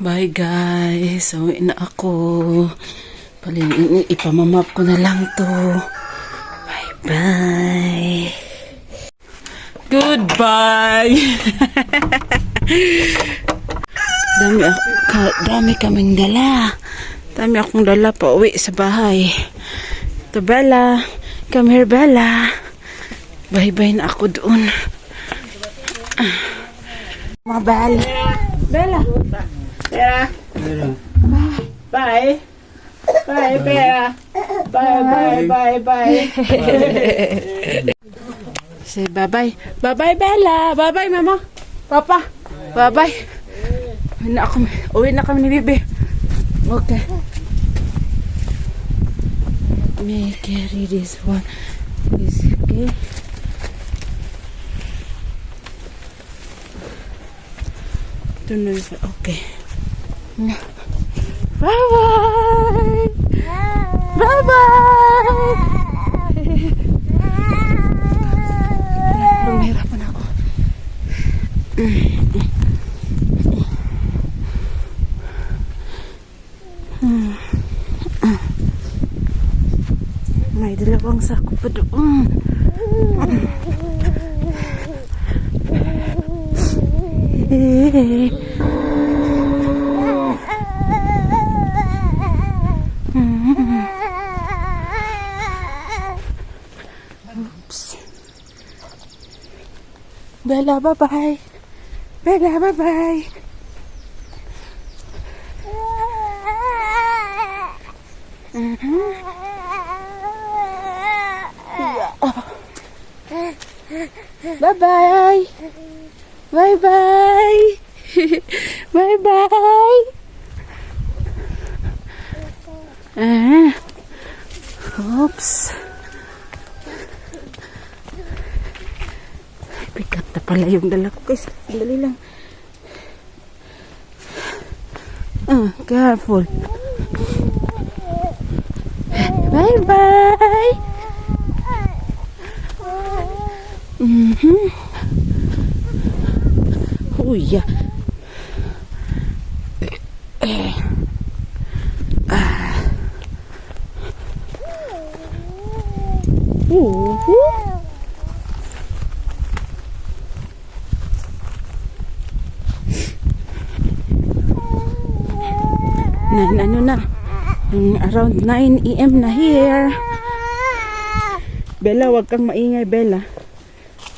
Bye guys, uwi na ako. Ipamamap ko na lang to. Bye bye. Goodbye. Dami kaming dala. Dami akong dala pa uwi sa bahay. To Bella, come here Bella. Bye bye na ako doon. Mabal. Bella. Bella. Bye. Bye, Bella. Bye, bye, bye, bye. Say bye-bye. Bye-bye, Bella. Bye-bye, Mama. Papa. Bye-bye. Uwi na kami ni Bibi. Okay. May carry this one. Is okay. Okay. Bye-bye. Bye-bye. Lumihirapan ako. May dalawang sako pa doon. Oops. Bella, bye-bye. Bella, bye-bye. Bye-bye. Bye-bye. Bye-bye. Oops. Pikat na pala yung dala ko guys. Sandali lang. Careful. Bye-bye. Uy. Ano na? Around 9 AM na here. Bella, wag kang maingay, Bella.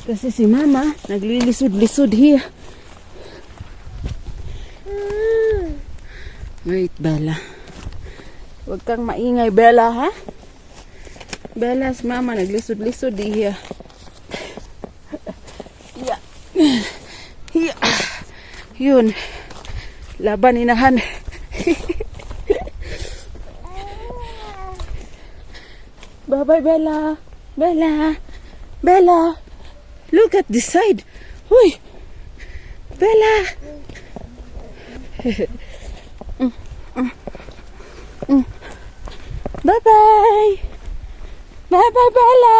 Kasi si Mama naglilisod-lisod here. Wait, Bella. Wag kang maingay, Bella, ha? Bella, si Mama naglisod-lisod here. Yeah. Yeah. Yun. Laban inahan. Bye-bye, Bella. Bella. Bella. Look at this side. Uy. Bella. Bye-bye. Bye-bye, Bella.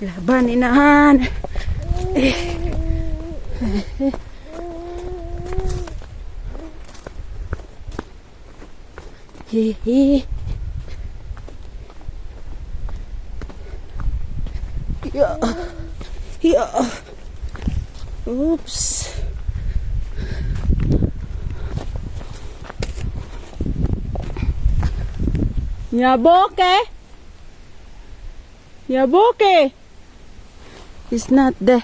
Laban inahan. Hehe. Yeah. Yeah. Oops. Nyaboke. Nyaboke. It's not there.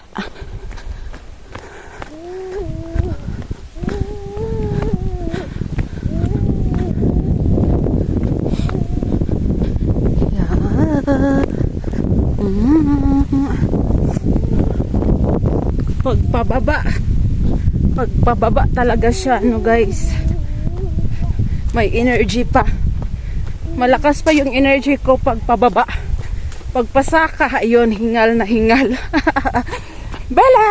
Pagpababa talaga siya, no guys. May energy pa. Malakas pa yung energy ko pagpababa. Pagpasaka, ayun, hingal na hingal. Bella!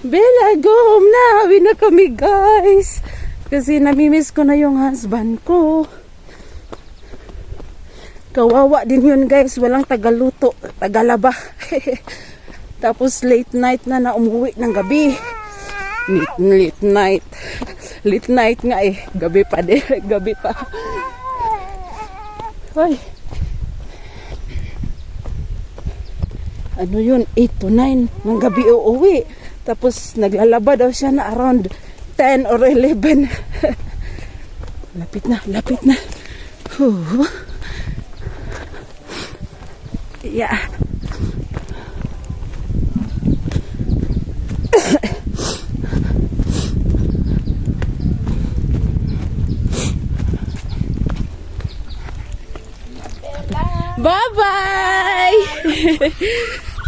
Bella, go home na. Uwi na kami, guys. Kasi namimiss ko na yung husband ko. Kawawa din yun guys, walang tagaluto, tagalaba. Tapos late night na umuwi ng gabi. Late night. Late night nga eh, gabi pa din, gabi pa. Hoy. Ano yun, 8 to 9 ng gabi uuwi. Tapos naglalaba daw siya na around 10 or 11. Lapit na, lapit na. Yeah. Bye-bye.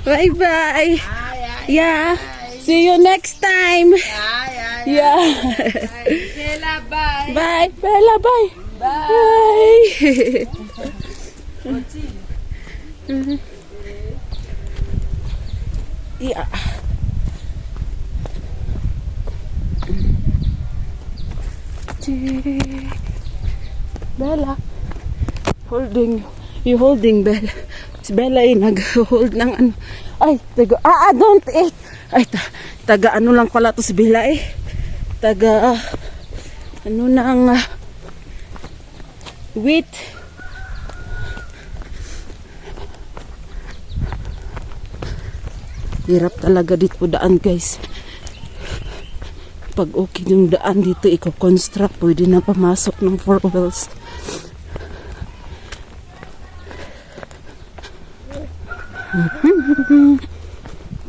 Bye-bye. Yeah. See you next time. Yeah. Bella, bye. Bye. Bella, bye. Bye. Yeah. Bella. You holding Bella. Si Bella ay nag-hold ng ano. Ay, don't eat. Ay, taga ano lang pala to si Bella eh. Taga, ano nang, wheat. Hirap talaga dito daan guys. Pag okay yung daan dito, i-construct, pwede na pamasok ng 4 wheels.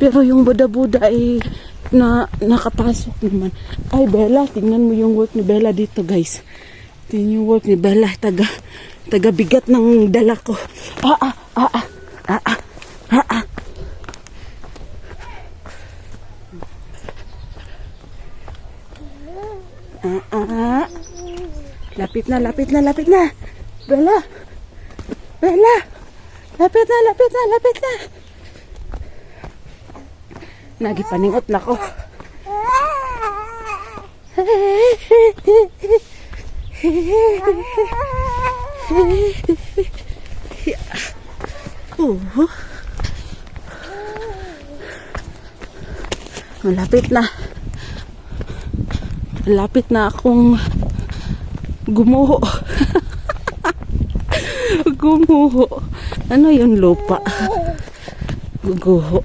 Pero yung buda-buda ay nakapasok naman. Ay Bella, tingnan mo yung work ni Bella dito guys. Tingnan yung work ni Bella, taga bigat ng dala ko. Lapit na, lapit na, lapit na. Bella. Bella. Lapit na, lapit na, lapit na. Nagipaningot na ko. Malapit na. Malapit na akong gumuho. Gumuho. Ano yung lupa? Guguho.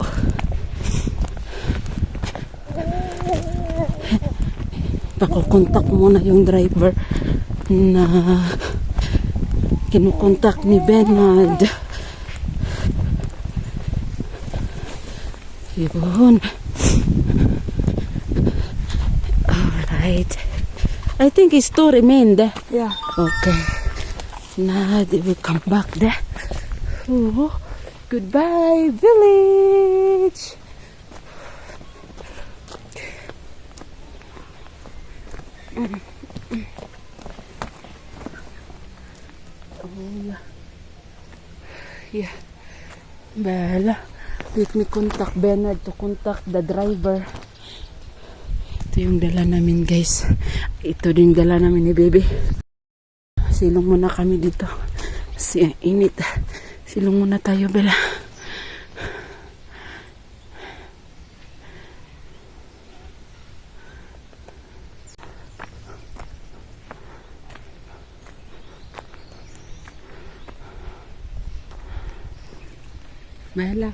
Pakukontak muna yung driver na kinukontak ni Bernard. Yun. Alright. I think it's to remain there. Yeah. Okay. Now they will come back there. Oh, goodbye, village. Oh, yeah. Yeah. Bella, let me contact Bernard to contact the driver. Ito yung dala namin, guys. Ito din yung dala namin ni baby. Silong muna kami dito. Kasi ang init. Silong muna tayo, Bella. Bella.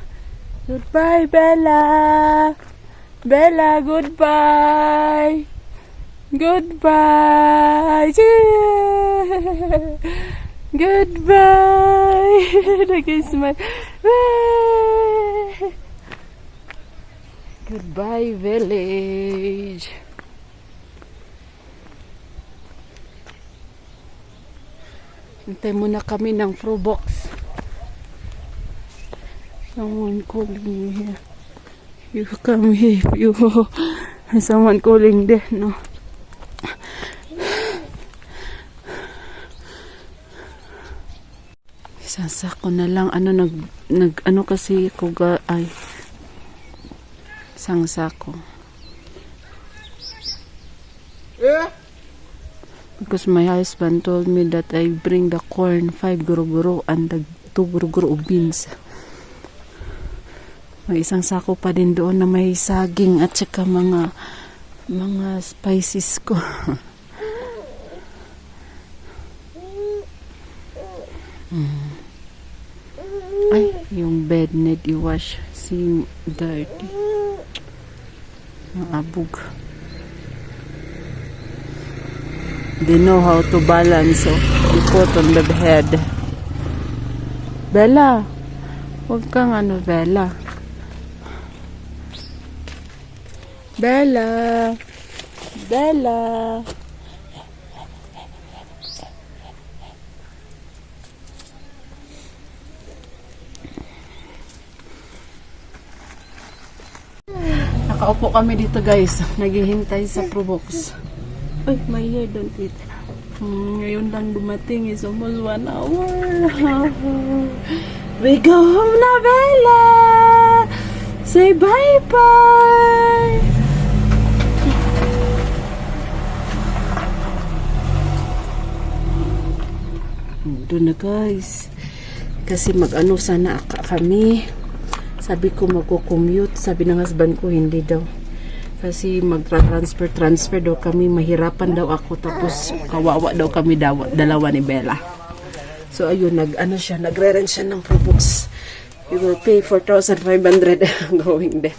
Goodbye, Bella. Bella, goodbye. Goodbye. Goodbye. Nag-smile. Goodbye, village. Hintay muna kami ng Pro Box. Someone calling me here. You come here if you someone calling there, no? Isang sako na lang, ano kasi kuga ay isang sako. Because my husband told me that I bring the corn, 5 guro-guro, and the 2 guro-guro beans. May isang sako pa din doon na may saging at saka mga spices ko. Ay, yung bed need i-wash. See, dirty. Abog. They know how to balance, so you put on the head. Bella, huwag kang Bella. Bella. Bella. Nakaupo kami dito guys. Naghihintay sa Probox. Ay, my hair don't eat. Ngayon lang dumating. It's almost 1 hour. We go home na, Bella. Say bye-bye. Doon na guys. Kasi mag-ano sana kami. Sabi ko magko-commute. Sabi ng husband ko hindi daw. Kasi mag-transfer daw kami. Mahirapan daw ako. Tapos kawawa daw kami dalawa ni Bella. So ayun, nagre-rent siya ng Probox. We will pay 4,500 going there.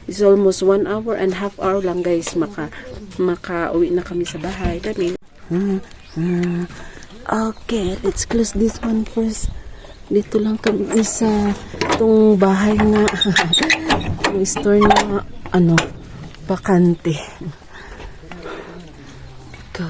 It's almost 1 hour and half hour lang guys. Maka-uwi na kami sa bahay. Dami. Okay, let's close this one first. Dito lang kami sa itong bahay na yung store na bakante. Go.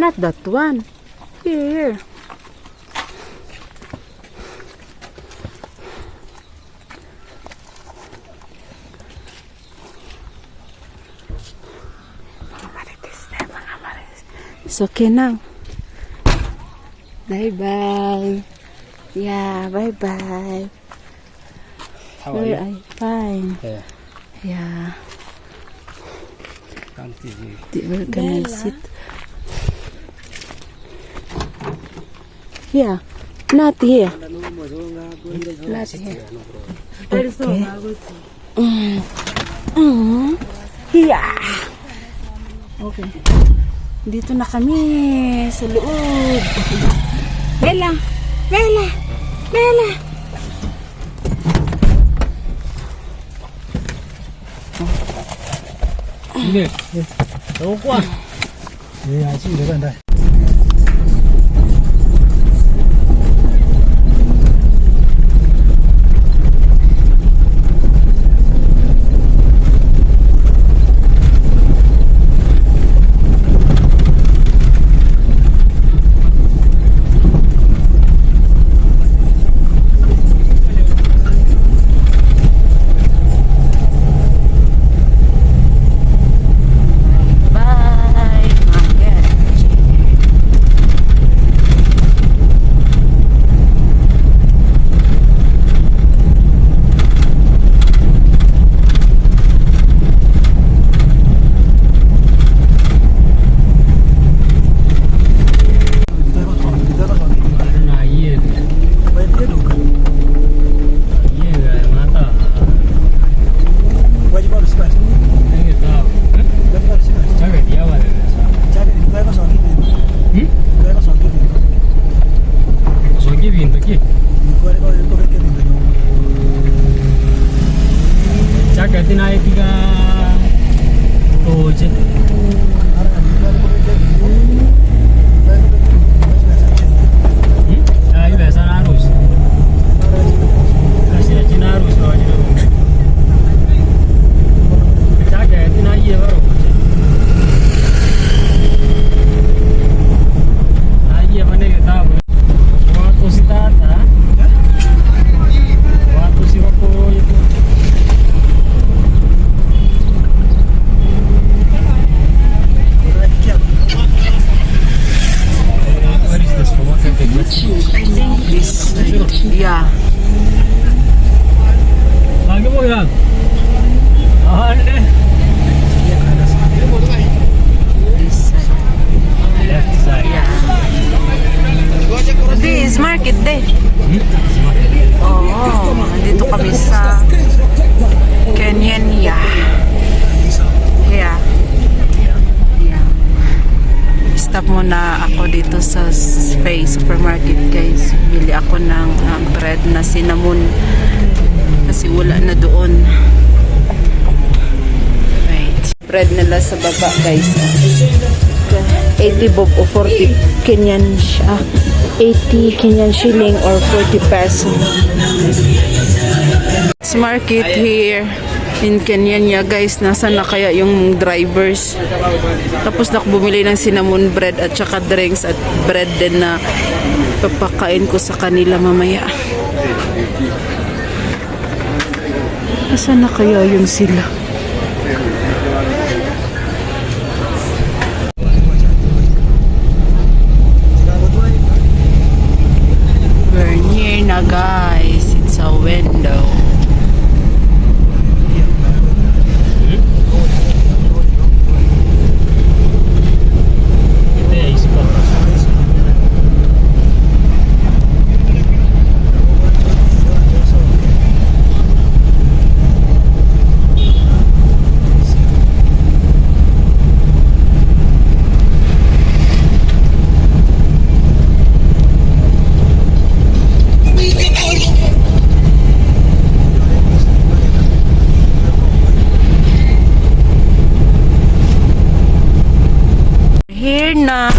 Not that one. Here. It's okay now. Bye-bye. Yeah, bye-bye. How are you? Fine. Yeah. Yeah. Can't see you. Where can I sit? Here. Not here. Not here. Okay. Here. Okay. Dito na kami sa loob. Bella. 네. 너무 꽉. 네, 아침 들어간다. Waktu si waktu itu I think this side. Yeah. Lagi mo yan. Ano? This side. Left side. Yeah. Today is market day. Oo, nandito kami sa Kenyanya. Yeah. Yeah. Stop muna ako dito sa Space Supermarket, guys. Bili ako ng bread na cinnamon kasi wala na doon. Right. Bread nila sa baba, guys. 80 bob o 40 Kenyan 80 Kenyan shilling or 40 peso. It's market here in Kenyanya, guys. Nasaan na kaya yung drivers? Tapos na ako bumili ng cinnamon bread at saka drinks at bread din na papakain ko sa kanila mamaya. Nasaan na kaya yung sila? We're near na, guys. It's a window. Ito yung isip ko. Here na.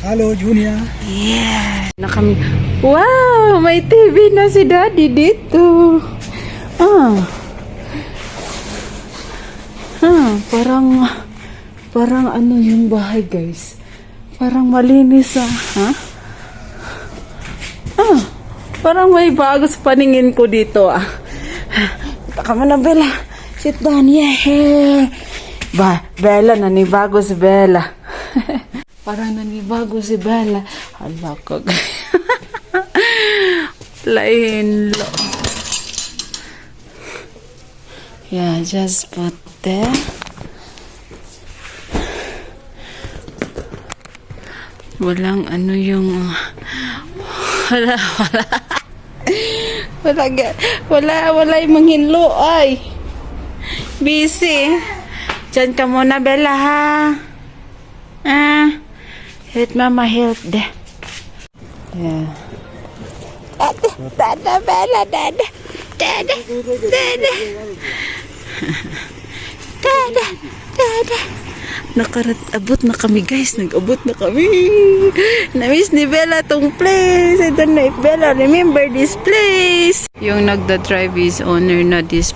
Hello, Junior. Yeah. Na kami. Wow, may TV na si Daddy dito. Parang ano yung bahay, guys. Parang malinis ha? Parang may bago sa paningin ko dito Baka mo na, Bella. Sit down, yeah. Bella, nanibago si Bella. Parang nanibago si Bella. Hala ko. Lain lo. Yeah, just put there. Walang ano yung... Wala yung manghinlo ay. Busy. Diyan ka muna, Bella, ha? Let Mama help there. Yeah. Dada, Bella, dada. Dada. Abot na kami, guys. Nag-abot na kami. Na-miss ni Bella tong place. I don't know if Bella remember this place. Yung nagda-drive is owner na this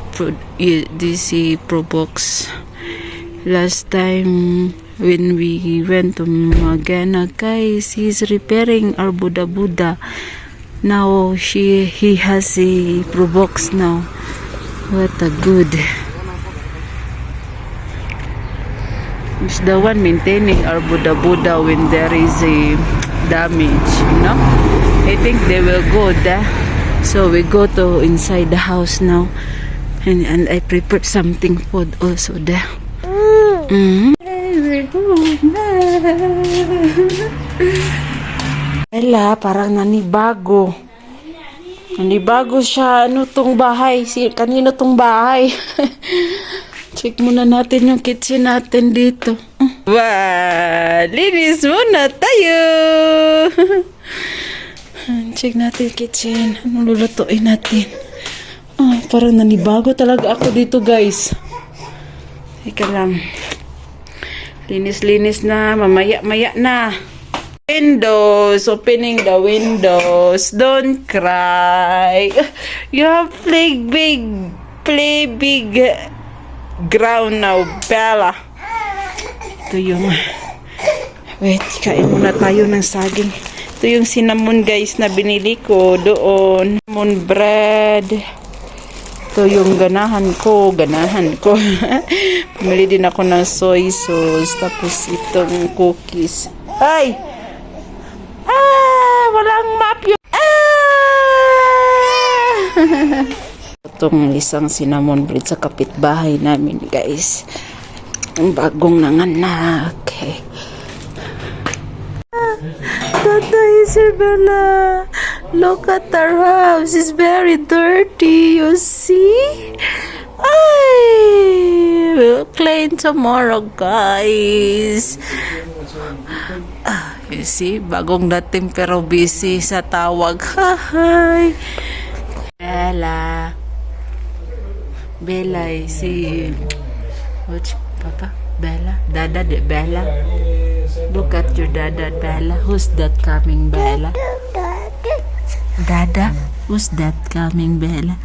Probox. Last time when we went to Magana, guys, he's repairing our Buddha. Now he has a Probox now. What a good. He's the one maintaining our Buddha when there is a damage, you know. I think they will go there. So we go to inside the house now, and I prepared something food also there. Ella, parang nanibago. Nanibago siya. Ano tong bahay? Kanino tong bahay? Check muna natin yung kitchen natin dito. Wow! Linis muna tayo! Check natin kitchen. Anong lulutuin natin? Parang nanibago talaga ako dito, guys. Teka lang. Linis-linis na. Mamaya-maya na. Windows. Opening the windows. Don't cry. You have play big ground now, Bella. Ito yung... Wait, kain muna tayo ng saging. Ito yung cinnamon, guys, na binili ko doon. Cinnamon bread. Ito yung ganahan ko. Pumili din ako ng soy sauce. Tapos itong cookies. Ay! Walang map yun. Itong isang cinnamon bread sa kapitbahay namin, guys. Ang bagong nanganak. Tata Isabella, look at our house. It's very dirty. You see? Ay, we'll clean tomorrow, guys. You see, bagong dating pero busy sa tawag. Hi, Bella. Bella, si what's Papa? Bella, Dada, de Bella. Look at your Dada, Bella. Who's that coming, Bella? Dada, who's that coming, Bella?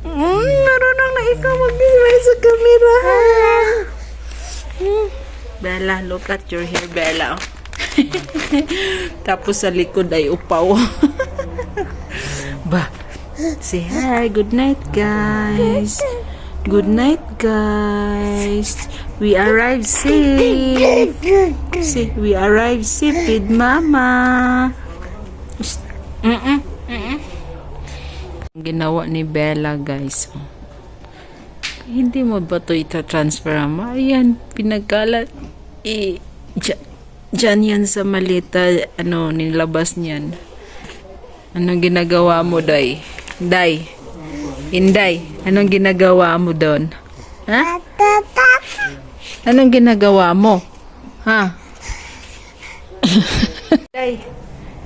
Marunong na ikaw mag-display sa camera. Bella, look at your hair, Bella. Tapos sa likod ay upaw. Ba, say hi, good night, guys. Good night, guys. We arrived safe. See, we arrived safe with Mama. Ginawa ni Bella, guys. Hindi mo ba ito ita-transfer, ama? Ayan, pinagkalat. Diyan yan sa malita, nilabas niyan. Anong ginagawa mo, Day? Day? Inday, anong ginagawa mo doon? Ha? Anong ginagawa mo? Ha?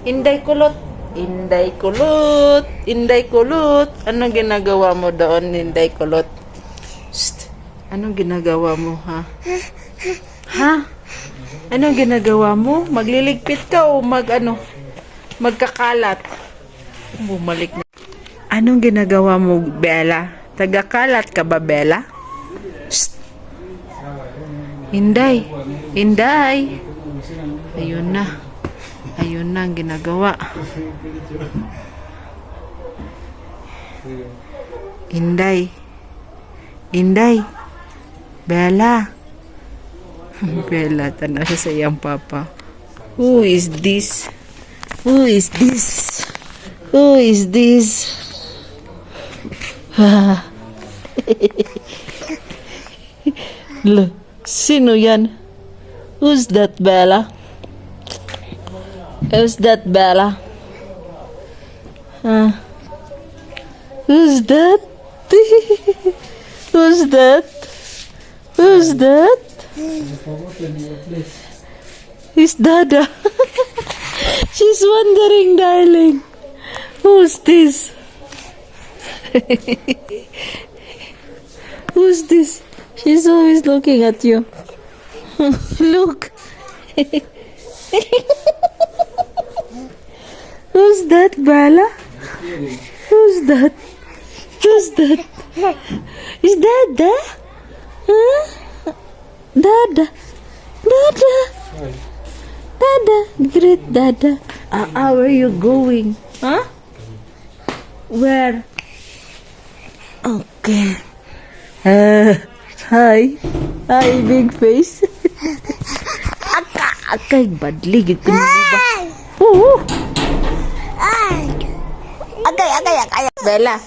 Inday kulot. Inday kulot. Inday kulot. Anong ginagawa mo doon, Inday kulot? Shh. Anong ginagawa mo, ha? Ha? Anong ginagawa mo? Magliligpit ka o magkakalat? Bumalik na. Anong ginagawa mo, Bella? Tagakalat ka ba, Bella? Shh. Inday. Inday. Ayun na. Ayun na ang ginagawa. Inday. Inday. Bella. Bella, tanaw siya sa iyang papa. Who is this? Who is this? Who is this? Look, sino yan? Who's that, Bella? Who's that, Bella? Who's that? Who's that? Who's that? It's Dada. She's wondering, darling. Who's this? Who's this? She's always looking at you. Look. Who's that, Bella? Who's that? Who's that? Is Dada? Huh? Dada. Dada. Dada. Great Dada. Where are you going? Huh? Where? Okay. Hi. Hi, big face. Akay, badlig. Akay. Bella.